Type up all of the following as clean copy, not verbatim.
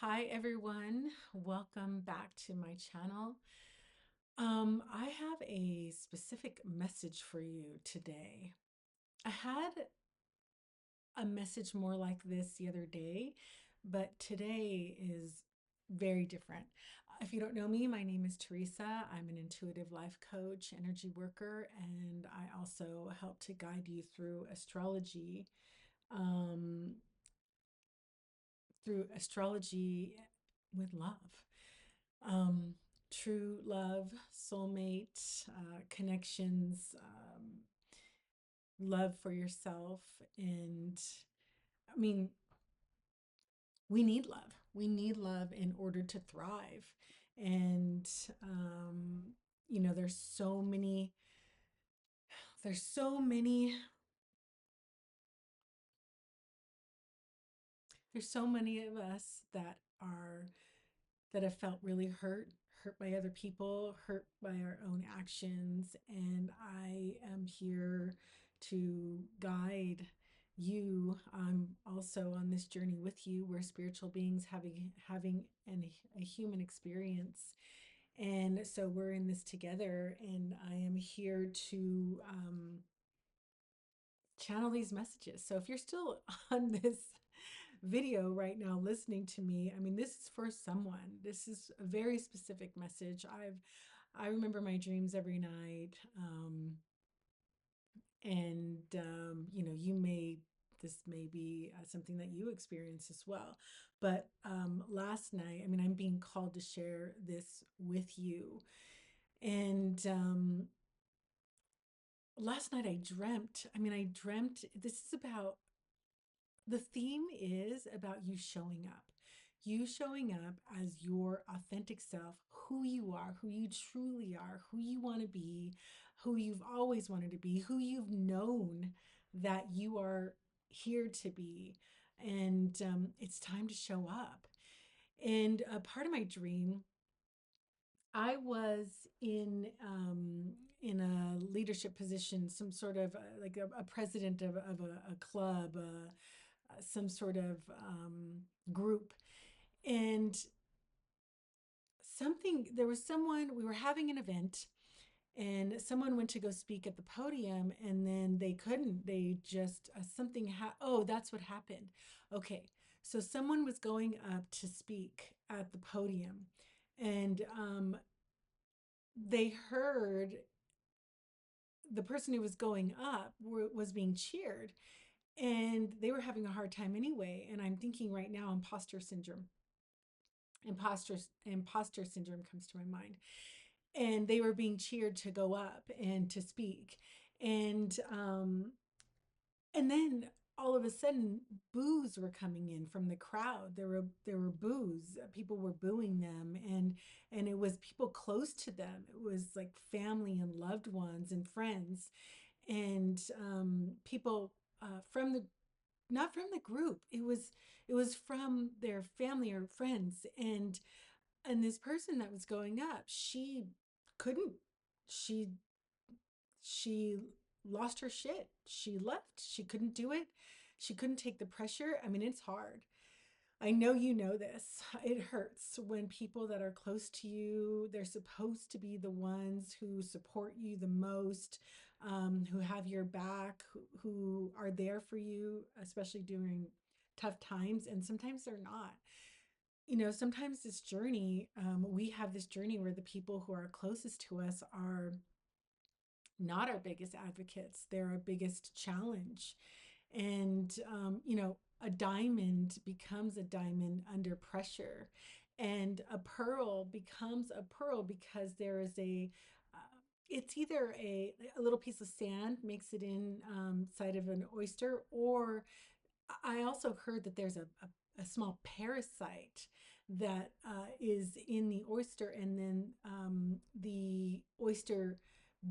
Hi everyone, welcome back to my channel. I have a specific message for you today. I had a message more like this the other day, but today is very different. If you don't know me, my name is Teresa. I'm an intuitive life coach, energy worker, and I also help to guide you um, through astrology with love. um, True love, soulmate, connections, love for yourself. And I mean, we need love. We need love in order to thrive. And, um, there's there's so many, there's so many of us that have felt really hurt by other people, hurt by our own actions. And I am here to guide you. I'm also on this journey with you. We're spiritual beings having a human experience. And so we're in this together, and I am here to channel these messages. So if you're still on this video right now listening to me, I mean, this is for someone. This is a very specific message. I remember my dreams every night. This may be something that you experience as well. But last night, I mean, I'm being called to share this with you. And last night I dreamt this is about the theme is about you showing up as your authentic self, who you are, who you truly are, who you want to be, who you've always wanted to be, who you've known that you are here to be. And it's time to show up. And a part of my dream, I was in a leadership position, some sort of like a president of a club, some sort of group. And there was someone, we were having an event, and someone went to go speak at the podium, and then they couldn't. They just, oh, that's what happened. Okay. So someone was going up to speak at the podium, and they heard the person who was going up was being cheered, and they were having a hard time anyway. And I'm thinking right now, imposter syndrome comes to my mind. And they were being cheered to go up and to speak. And and then all of a sudden, boos were coming in from the crowd. There were boos. People were booing them, and it was people close to them. It was like family and loved ones and friends, and people from the not from the group. It was from their family or friends. And this person that was going up, couldn't she she lost her shit. She left. She couldn't do it. She couldn't take the pressure. I mean, it's hard. I know you know this. It hurts when people that are close to you, they're supposed to be the ones who support you the most, who have your back, who are there for you, especially during tough times. And sometimes they're not. Sometimes we have this journey where the people who are closest to us are not our biggest advocates. They're our biggest challenge. And, a diamond becomes a diamond under pressure. And a pearl becomes a pearl because it's either a little piece of sand makes it inside of an oyster, or I also heard that there's a small parasite that is in the oyster, and then the oyster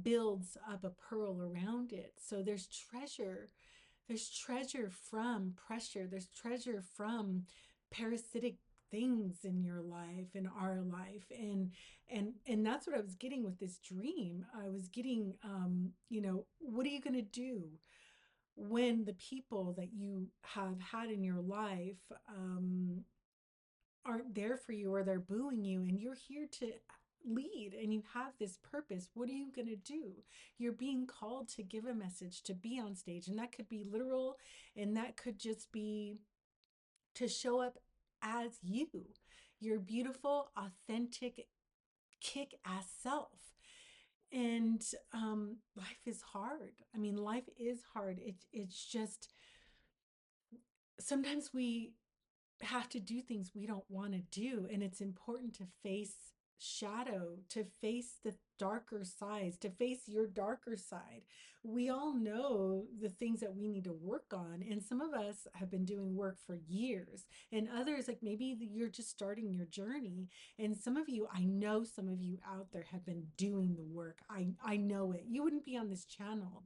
builds up a pearl around it. So there's treasure. There's treasure from pressure. There's treasure from parasitic things in your life, in our life. And that's what I was getting with this dream. I was getting, what are you going to do when the people that you have had in your life aren't there for you, or they're booing you, and you're here to lead and you have this purpose. What are you going to do? You're being called to give a message, to be on stage, and that could be literal, and that could just be to show up as you, your beautiful, authentic, kick ass self. And life is hard. I mean, life is hard. It's just sometimes we have to do things we don't want to do. And it's important to face shadow, to face the darker sides, to face your darker side. We all know the things that we need to work on. And some of us have been doing work for years, and others, like maybe you're just starting your journey. And some of you, I know some of you out there have been doing the work. I know it. You wouldn't be on this channel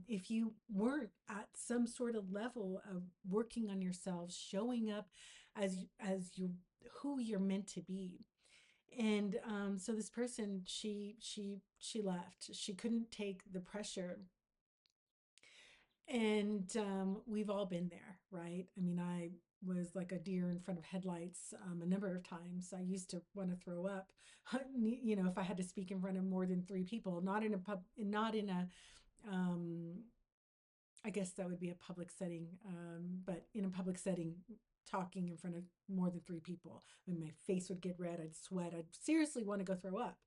if you weren't at some sort of level of working on yourselves, showing up as you who you're meant to be. And so this person, she left. She couldn't take the pressure, and we've all been there, right? I mean, I was like a deer in front of headlights a number of times. I used to want to throw up, you know, if I had to speak in front of more than three people, not in a pub, not in a um, I guess that would be a public setting, but in a public setting, talking in front of more than three people, I mean, my face would get red, I'd sweat, I'd seriously want to go throw up.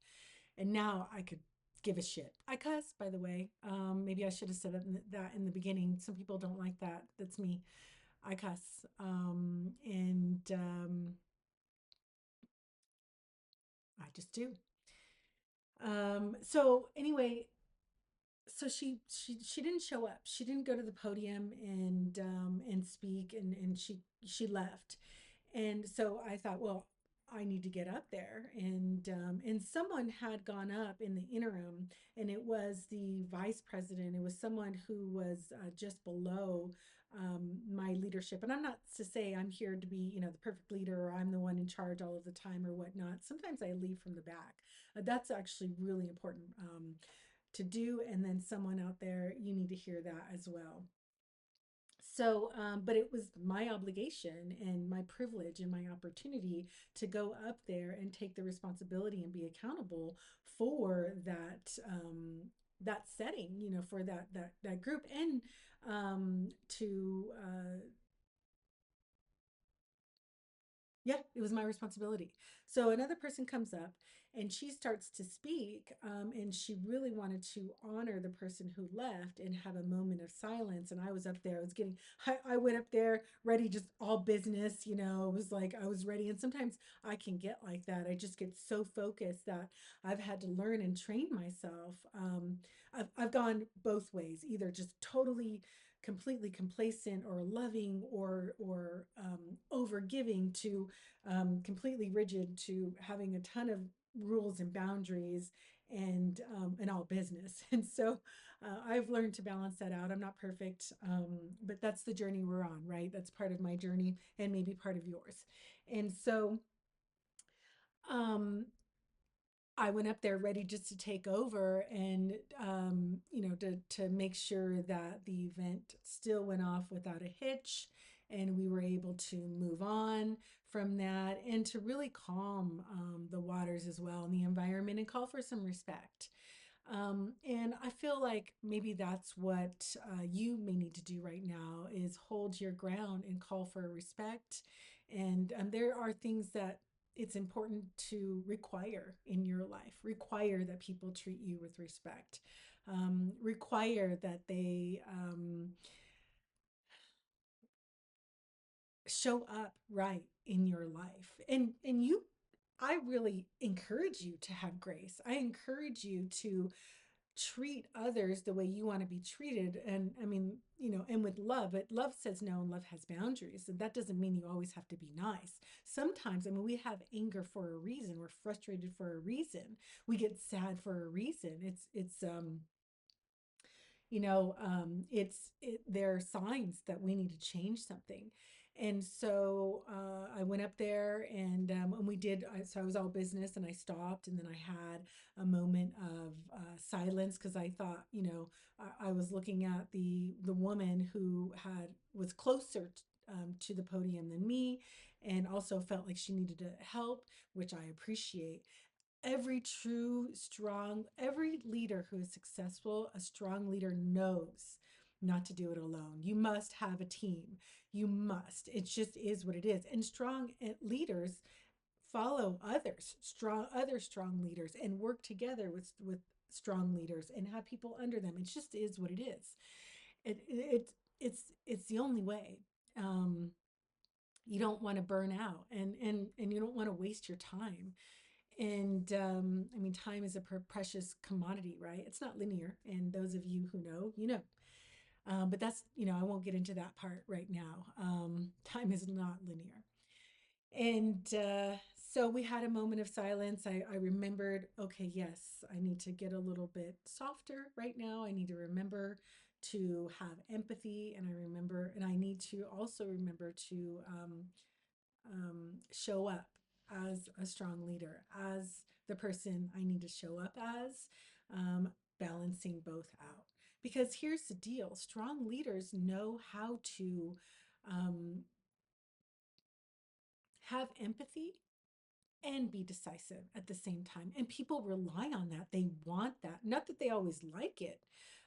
And now I could give a shit. I cuss, by the way. Maybe I should have said that in the beginning. Some people don't like that. That's me. I cuss. And I just do. So anyway, so she didn't show up. She didn't go to the podium and speak, and she left. And so I thought, well, I need to get up there, and someone had gone up in the interim, and it was the vice president. It was someone who was just below my leadership. And I'm not to say I'm here to be, you know, the perfect leader, or I'm the one in charge all of the time or whatnot. Sometimes I lead from the back. That's actually really important to do. And then someone out there, you need to hear that as well. So, but it was my obligation and my privilege and my opportunity to go up there and take the responsibility and be accountable for that setting, you know, for that group, and to yeah, it was my responsibility. So another person comes up and she starts to speak, and she really wanted to honor the person who left and have a moment of silence. And I was up there, I went up there ready, just all business, you know, it was like I was ready. And sometimes I can get like that. I just get so focused that I've had to learn and train myself. I've gone both ways, either just totally completely complacent or loving, or over giving, to completely rigid, to having a ton of rules and boundaries, and all business. And so I've learned to balance that out. I'm not perfect, but that's the journey we're on, right? That's part of my journey and maybe part of yours. And so um, I went up there ready just to take over, and you know, to make sure that the event still went off without a hitch, and we were able to move on from that, and to really calm the waters as well in the environment, and call for some respect. And I feel like maybe that's what you may need to do right now, is hold your ground and call for respect. And there are things that it's important to require in your life. Require that people treat you with respect. Require that they show up right in your life. And you, I really encourage you to have grace. I encourage you to treat others the way you want to be treated. And I mean, you know, and with love, but love says no, and love has boundaries. And that doesn't mean you always have to be nice. Sometimes, I mean, we have anger for a reason. We're frustrated for a reason. We get sad for a reason. It's you know, there are signs that we need to change something. And so I went up there, and we did. So I was all business, and I stopped, and then I had a moment of silence, because I thought, you know, I was looking at the woman who had was closer to the podium than me, and also felt like she needed to help, which I appreciate. Every leader who is successful, a strong leader knows not to do it alone. You must have a team. You must. It just is what it is. And strong leaders follow other strong leaders and work together with strong leaders and have people under them. It just is what it is. It's the only way. Um, you don't want to burn out, and you don't want to waste your time. And I mean, time is a precious commodity, right? It's not linear. And those of you who know, you know. But that's, I won't get into that part right now. Time is not linear. And so we had a moment of silence. I remembered, okay, yes, I need to get a little bit softer right now. I need to remember to have empathy. And I need to also remember to show up as a strong leader, as the person I need to show up as, balancing both out. Because here's the deal, strong leaders know how to um, have empathy and be decisive at the same time. And people rely on that. They want that. Not that they always like it,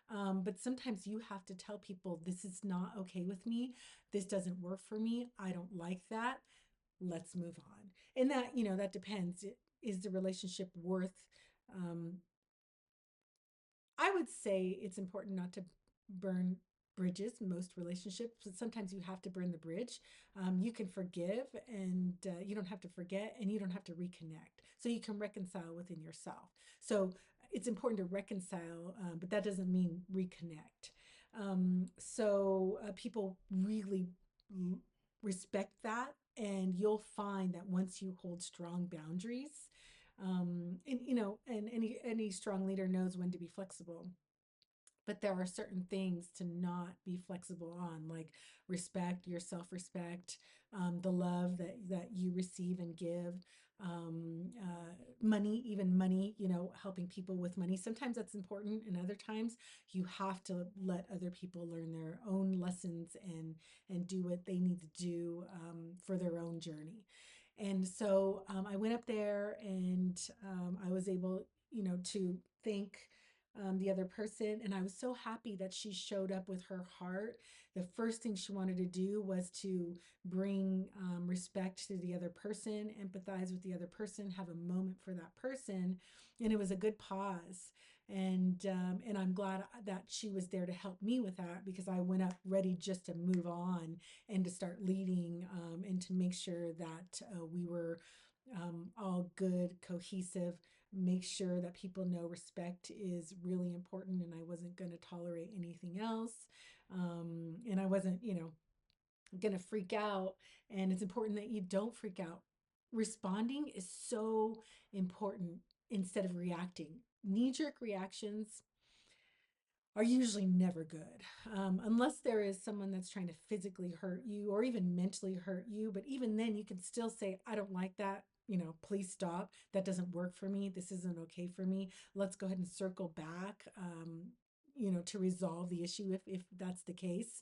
but sometimes you have to tell people, this is not okay with me. This doesn't work for me. I don't like that. Let's move on. And that, that depends. Is the relationship worth um, I would say it's important not to burn bridges, most relationships, but sometimes you have to burn the bridge. You can forgive, and you don't have to forget, and you don't have to reconnect. So you can reconcile within yourself. So it's important to reconcile, but that doesn't mean reconnect. So people really respect that, and you'll find that once you hold strong boundaries, and any strong leader knows when to be flexible, but there are certain things to not be flexible on, like respect, your self-respect, the love that you receive and give, money, even money, helping people with money. Sometimes that's important, and other times you have to let other people learn their own lessons and do what they need to do for their own journey. And so I went up there, and I was able, to thank the other person. And I was so happy that she showed up with her heart. The first thing she wanted to do was to bring respect to the other person, empathize with the other person, have a moment for that person. And it was a good pause. And I'm glad that she was there to help me with that, because I went up ready just to move on and to start leading, and to make sure that we were all good, cohesive, make sure that people know respect is really important, and I wasn't going to tolerate anything else. And I wasn't, going to freak out. And it's important that you don't freak out. Responding is so important instead of reacting. Knee jerk reactions are usually never good, unless there is someone that's trying to physically hurt you or even mentally hurt you. But even then, you can still say, I don't like that. Please stop. That doesn't work for me. This isn't okay for me. Let's go ahead and circle back, to resolve the issue if that's the case.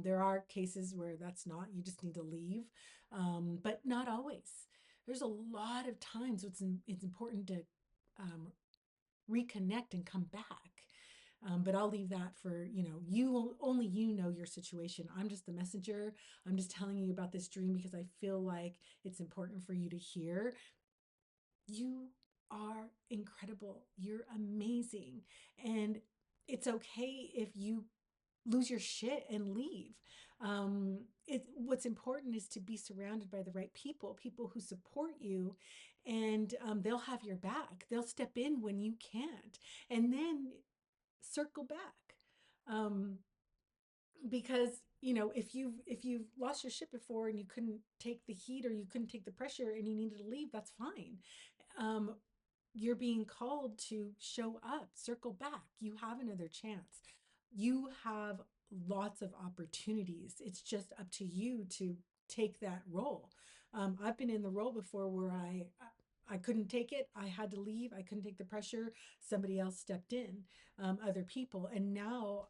There are cases where that's not, you just need to leave, but not always. There's a lot of times it's important to um, reconnect and come back. But I'll leave that for, only you know your situation. I'm just the messenger. I'm just telling you about this dream because I feel like it's important for you to hear. You are incredible. You're amazing. And it's okay if you lose your shit and leave. What's important is to be surrounded by the right people who support you, and they'll have your back. They'll step in when you can't, and then circle back. Um, because if you've lost your shit before and you couldn't take the heat or you couldn't take the pressure and you needed to leave, that's fine. Um, you're being called to show up, circle back. You have another chance. You have lots of opportunities. It's just up to you to take that role. I've been in the role before where I couldn't take it. I had to leave. I couldn't take the pressure. Somebody else stepped in, other people, and now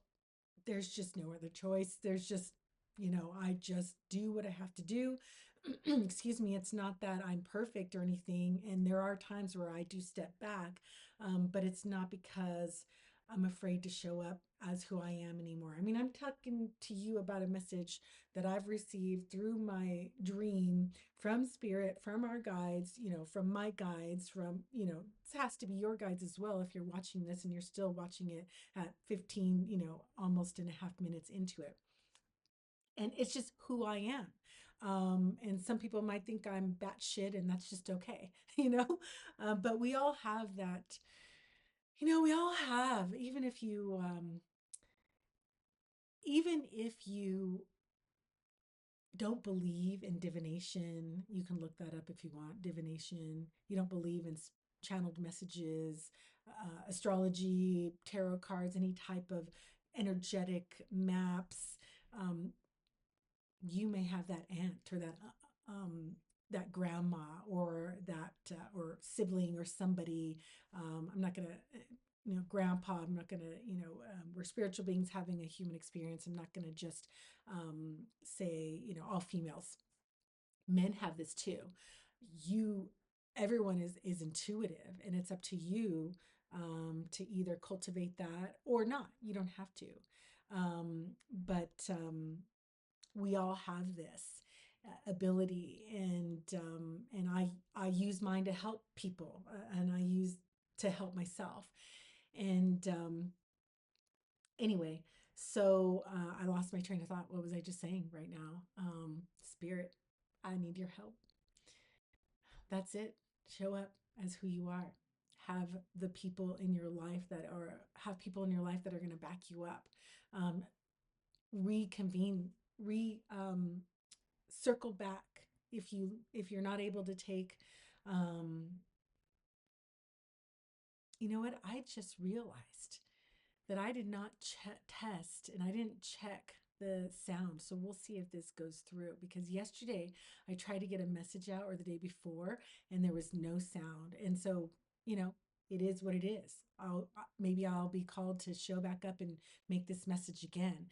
there's just no other choice. There's just, I just do what I have to do. excuse me, it's not that I'm perfect or anything. And there are times where I do step back, but it's not because I'm afraid to show up as who I am anymore. I mean, I'm talking to you about a message that I've received through my dream from spirit, from our guides, from my guides, it has to be your guides as well if you're watching this and you're still watching it at 15, almost and a half minutes into it. And it's just who I am. And some people might think I'm batshit, and that's just okay, you know. But we all have that. We all have. Even if you don't believe in divination, you can look that up if you want. Divination. You don't believe in channeled messages, astrology, tarot cards, any type of energetic maps. Um, you may have that aunt or that grandma or that or sibling or somebody. I'm not gonna, grandpa. I'm not gonna, we're spiritual beings having a human experience. I'm not gonna just say, all females. Men have this too. You, everyone is intuitive, and it's up to you to either cultivate that or not. You don't have to. But we all have this ability, and I use mine to help people, and I use to help myself. And anyway, so I lost my train of thought. What was I just saying right now? Spirit, I need your help. That's it. Show up as who you are. Have the people in your life that are have people in your life that are going to back you up. Um, Reconvene, re circle back if you're not able to take. um you know what, I just realized that I did not test, and I didn't check the sound. So we'll see if this goes through, because yesterday I tried to get a message out, or the day before, and there was no sound. And so, you know, it is what it is. Maybe I'll be called to show back up and make this message again.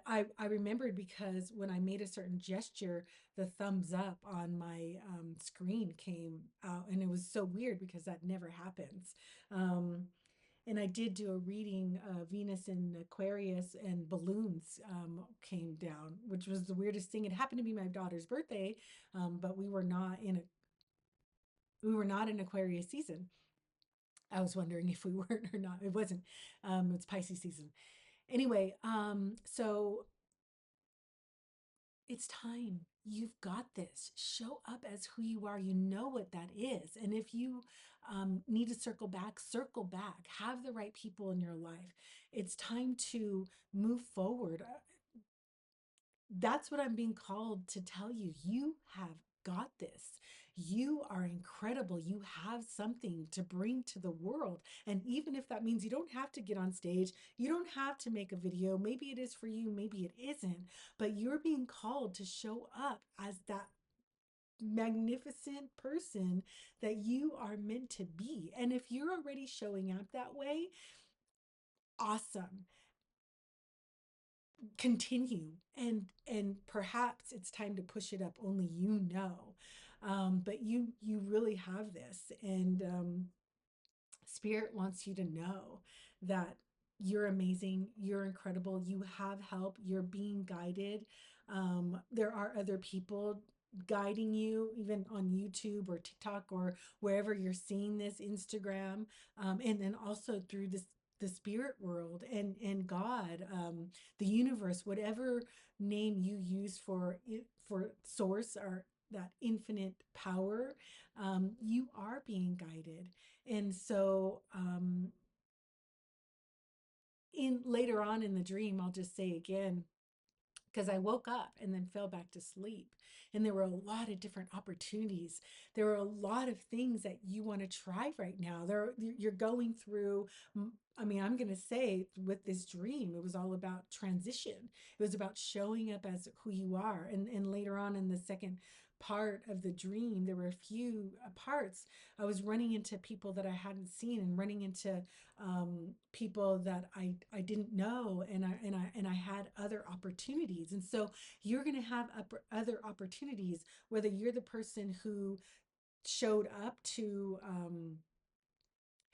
I remembered because when I made a certain gesture, the thumbs up on my screen came out, and it was so weird because that never happens. Um, and I did do a reading, Venus in Aquarius, and balloons came down, which was the weirdest thing. It happened to be my daughter's birthday, but we were not in Aquarius season. I was wondering if we weren't or not. It wasn't. It's Pisces season. Anyway, so it's time. You've got this. Show up as who you are. You know what that is. And if you need to circle back, circle back. Have the right people in your life. It's time to move forward. That's what I'm being called to tell you. You have got this. You are incredible. You have something to bring to the world. And even if that means you don't have to get on stage, you don't have to make a video. Maybe it is for you, maybe it isn't. But you're being called to show up as that magnificent person that you are meant to be. And if you're already showing up that way, awesome. Continue, and perhaps it's time to push it up, only you know. But you really have this, and Spirit wants you to know that you're amazing, you're incredible, you have help, you're being guided. There are other people guiding you, even on YouTube or TikTok or wherever you're seeing this, Instagram, and then also through the spirit world and God, the universe, whatever name you use for it, for source or that infinite power, you are being guided. And so, in later on in the dream, I'll just say again, because I woke up and then fell back to sleep. And there were a lot of different opportunities. There were a lot of things that you want to try right now. You're going through. I mean, I'm going to say with this dream, it was all about transition. It was about showing up as who you are. And later on in the second part of the dream, there were a few parts. I was running into people that I hadn't seen, and running into people that I didn't know, and I had other opportunities. And so you're going to have other opportunities, whether you're the person who showed up to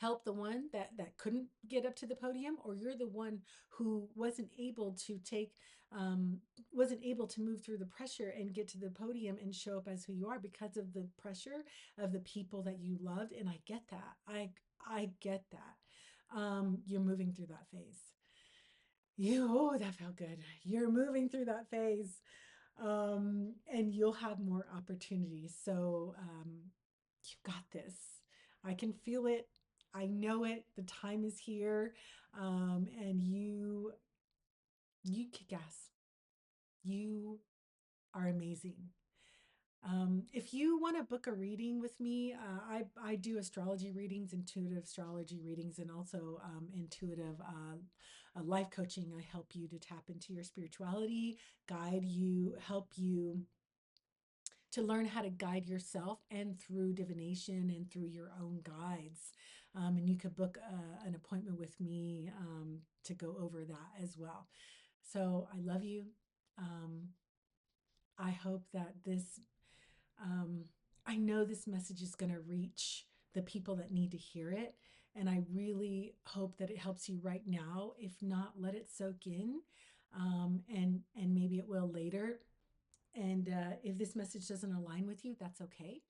help the one that couldn't get up to the podium, or you're the one who um, wasn't able to move through the pressure and get to the podium and show up as who you are because of the pressure of the people that you loved. And I get that. I get that. You're moving through that phase. Oh, that felt good. You're moving through that phase, and you'll have more opportunities. So you got this. I can feel it. I know it. The time is here, and you kick ass. You are amazing. If you want to book a reading with me, I do astrology readings, intuitive astrology readings, and also intuitive life coaching. I help you to tap into your spirituality, guide you, help you to learn how to guide yourself, and through divination and through your own guides. And you could book an appointment with me to go over that as well. So I love you. Um, I hope that um, I know this message is going to reach the people that need to hear it. And I really hope that it helps you right now. If not, let it soak in, and maybe it will later. And if this message doesn't align with you, that's okay.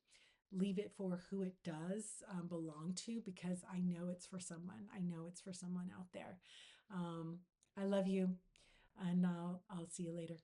Leave it for who it does belong to, because I know it's for someone. I know it's for someone out there. Um, I love you, and I'll see you later.